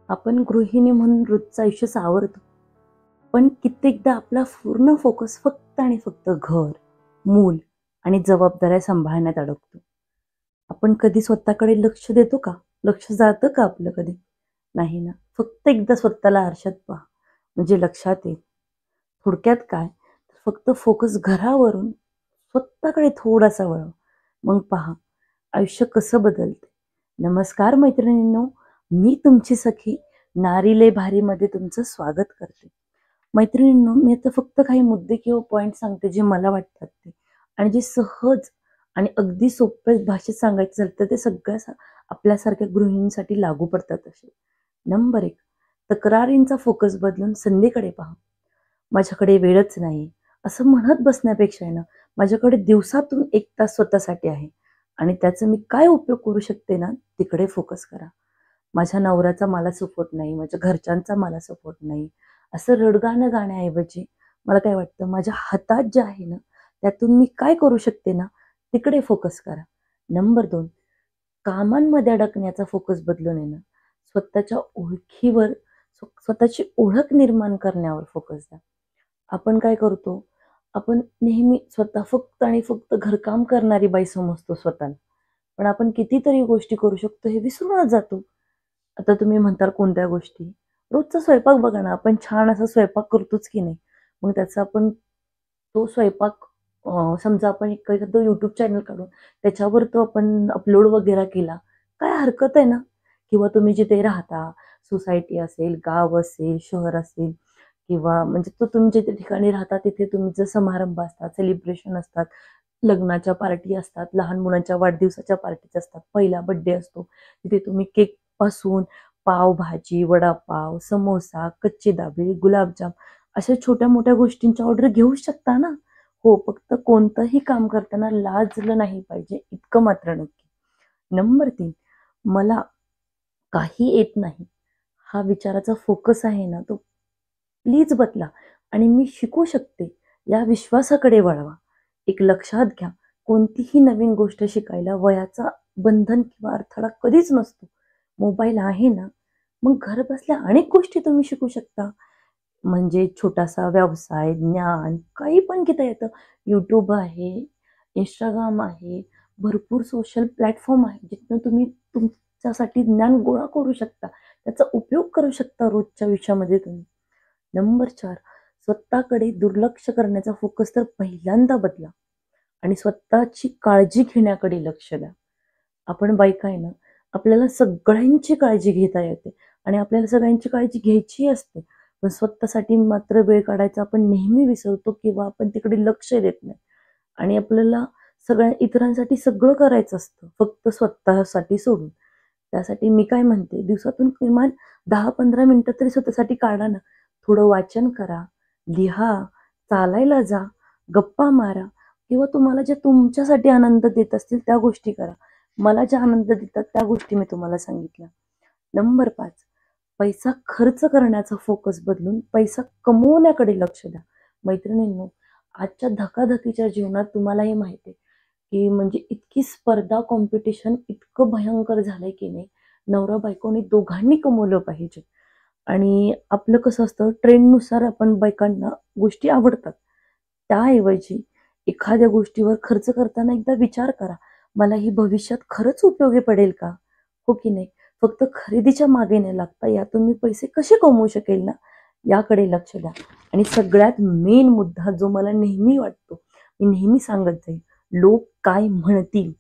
आपण गृहिणी म्हणून रोजचं आयुष्य सावरतो, पण कित्येकदा आपला पूर्ण फोकस फक्त आणि फक्त घर, मूल आणि जबाबदाऱ्या सांभाळण्यात अडकतो. आपण कधी स्वतःकडे लक्ष देतो का? लक्ष जातं का आपलं कधी? नाही ना. फक्त एकदा स्वतःला आरशात पहा, म्हणजे लक्षात येईल. थोडक्यात काय? फक्त फोकस घरावरून स्वतःकडे थोडासा वळवा. मग पहा, आयुष्य कसं बदलते. नमस्कार मैत्रिणींनो, मी तुमची सखी नारी लय भारीमध्ये तुमचं स्वागत करते. मैत्रिणींनो, मी आता फक्त काही मुद्दे किंवा पॉइंट सांगते जे मला वाटतात ते, आणि जे सहज आणि अगदी सोप्या भाषेत सांगायचं झालं तर ते सगळ्या आपल्यासारख्या गृहिणींसाठी लागू पडतात असे. नंबर 1, तक्रारींचा फोकस बदलून संधीकडे पहा. माझ्याकडे वेळच नाही असं म्हणत बसण्यापेक्षा आहे ना, माझ्याकडे दिवसातून 1 तास स्वतःसाठी आहे आणि त्याचा मी काय उपयोग करू शकते ना, तिकडे फोकस करा. माझ्या नवऱ्याचा मला सपोर्ट नाही, माझ्या घरच्यांचा मला सपोर्ट नाही, असं रडगाणं गाण्याऐवजी मला काय वाटतं, माझ्या हातात जे आहे ना, त्यातून मी काय करू शकते ना, तिकडे फोकस करा. नंबर 2, कामांमध्ये अडकण्याचा फोकस बदलून आहे ना, स्वतःच्या ओळखीवर, स्वतःची ओळख निर्माण करण्यावर फोकस द्या. आपण काय करतो, आपण नेहमी स्वतः फक्त आणि फक्त घरकाम करणारी बाई समजतो स्वतःला. पण आपण कितीतरी गोष्टी करू शकतो हे विसरूनच जातो. आता तुम्ही म्हणताल कोणत्या गोष्टी? रोजचा स्वयंपाक बघा ना, आपण छान असा स्वयंपाक करतोच की नाही. मग त्याचा आपण तो स्वयंपाक समजा आपण एखादं YouTube चॅनल काढून त्याच्यावर तो आपण अपलोड वगैरे केला, काय हरकत आहे ना? किंवा तुम्ही जिथे राहता, सोसायटी असेल, गाव असेल, शहर असेल, किंवा म्हणजे तो तुम्ही जिथे ठिकाणी राहता तिथे तुमचे समारंभ असतात, सेलिब्रेशन असतात, लग्नाच्या पार्टी असतात, लहान मुलांच्या वाढदिवसाच्या पार्टीज असतात, पहिला बर्थडे असतो. तिथे तुम्ही केकपासून पावभाजी, वडापाव, समोसा, कच्चे दाबेली, गुलाबजाम अशा छोट्या-मोठ्या गोष्टींची ऑर्डर घेऊ शकता ना. हो, फक्त कोणतंही काम करताना लाजलं नाही पाहिजे, इतकं मात्र नक्की. नंबर 3, मला काही येत नाही, हा विचाराचा फोकस आहे ना, तो प्लीज बदला आणि मी शिकू शकते या विश्वासाकडे वळवा. एक लक्षात घ्या, कोणतीही नवीन गोष्ट शिकायला वयाचा बंधन किंवा अडथळा कधीच नसतो. मोबाईल आहे ना, मग घर बसल्या अनेक गोष्टी तुम्ही शिकू शकता. म्हणजे छोटासा व्यवसाय, ज्ञान काही पण घेता येतं. YouTube आहे, Instagram आहे, भरपूर सोशल प्लॅटफॉर्म आहे, जिथनं तुम्ही तुमच्यासाठी ज्ञान गोळा करू शकता. त्याचा उपयोग करू शकता रोजच्या आयुष्यामध्ये तुम्ही. नंबर 4, स्वतःकडे दुर्लक्ष करण्याचा फोकस तर पहिल्यांदा बदला आणि स्वतःची काळजी घेण्याकडे लक्ष द्या. आपण बायका आहे ना, आपल्याला सगळ्यांची काळजी घेता येते आणि आपल्याला सगळ्यांची काळजी घ्यायची असते. पण स्वतःसाठी मात्र वेळ काढायचा आपण नेहमी विसरतो किंवा आपण तिकडे लक्ष देत नाही आणि आपल्याला सगळ्या इतरांसाठी सगळं करायचं असतं, फक्त स्वतःसाठी सोडून. त्यासाठी मी काय म्हणते, दिवसातून किमान 10-15 मिनिटं तरी स्वतःसाठी काढा ना. थोडं वाचन करा, लिहा, चालायला जा, गप्पा मारा किंवा तुम्हाला जे तुमच्यासाठी आनंद देत असतील त्या गोष्टी करा. मला ज्या आनंद देतात त्या गोष्टी मी तुम्हाला सांगितल्या. नंबर 5, पैसा खर्च करण्याचा फोकस बदलून पैसा कमवण्याकडे लक्ष द्या. मैत्रिणींनो, आजच्या धकाधकीच्या जीवनात तुम्हालाही माहिती आहे, की म्हणजे इतकी स्पर्धा, कॉम्पिटिशन इतकं भयंकर झालंय की नाही, नवरा-बायकोनी दोघांनी कमवलं पाहिजे. आणि आपलं कसं असतं, ट्रेंडनुसार आपण बायकांना गोष्टी आवडतात. त्याऐवजी एखाद्या गोष्टीवर खर्च करताना एकदा विचार करा, मला ही भविष्यात खरंच उपयोगी पडेल का? हो की नाही? फक्त खरेदीच्या मागे न लागता यातून मी पैसे कसे कमवू शकेल ना, याकडे लक्ष द्या. आणि सगळ्यात मेन मुद्दा जो मला नेहमी वाटतो, मी नेहमी सांगत जाईल, लोक काय म्हणतील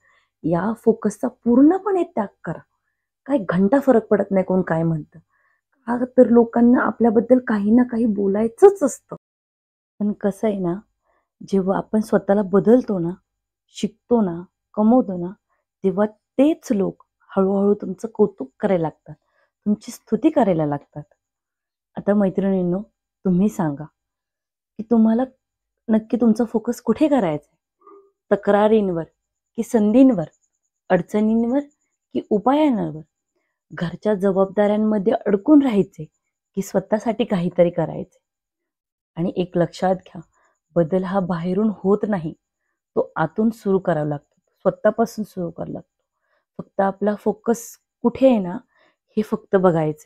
या फोकसचा पूर्णपणे त्याग करा. काय घंटा फरक पडत नाही कोण काय म्हणतं. का तर लोकांना आपल्याबद्दल काही ना काही बोलायचंच असतं. पण कसं आहे ना, जेव्हा आपण स्वतःला बदलतो ना, शिकतो ना, कमवतो ना, तेव्हा तेच लोक हळू-हळू तुमचं कौतुक करायला लागतात. तुमची स्तुती करायला लागतात. आता मैत्रिणींनो, तुम्ही सांगा, की तुम्हाला नक्की तुमचा फोकस कुठे करायचा आहे? तक्रारींवर की संधींवर? अडचणींवर की उपायांवर? घरच्या जबाबदाऱ्यांमध्ये अडकून राहायचे की स्वतःसाठी काहीतरी करायचे? आणि एक लक्षात घ्या, बदल हा बाहेरून होत नाही. तो आतून सुरू करावा लागतो. स्वतःपासून सुरू करावा लागतो. फक्त आपला फोकस कुठे आहे ना, हे फक्त बघायचं.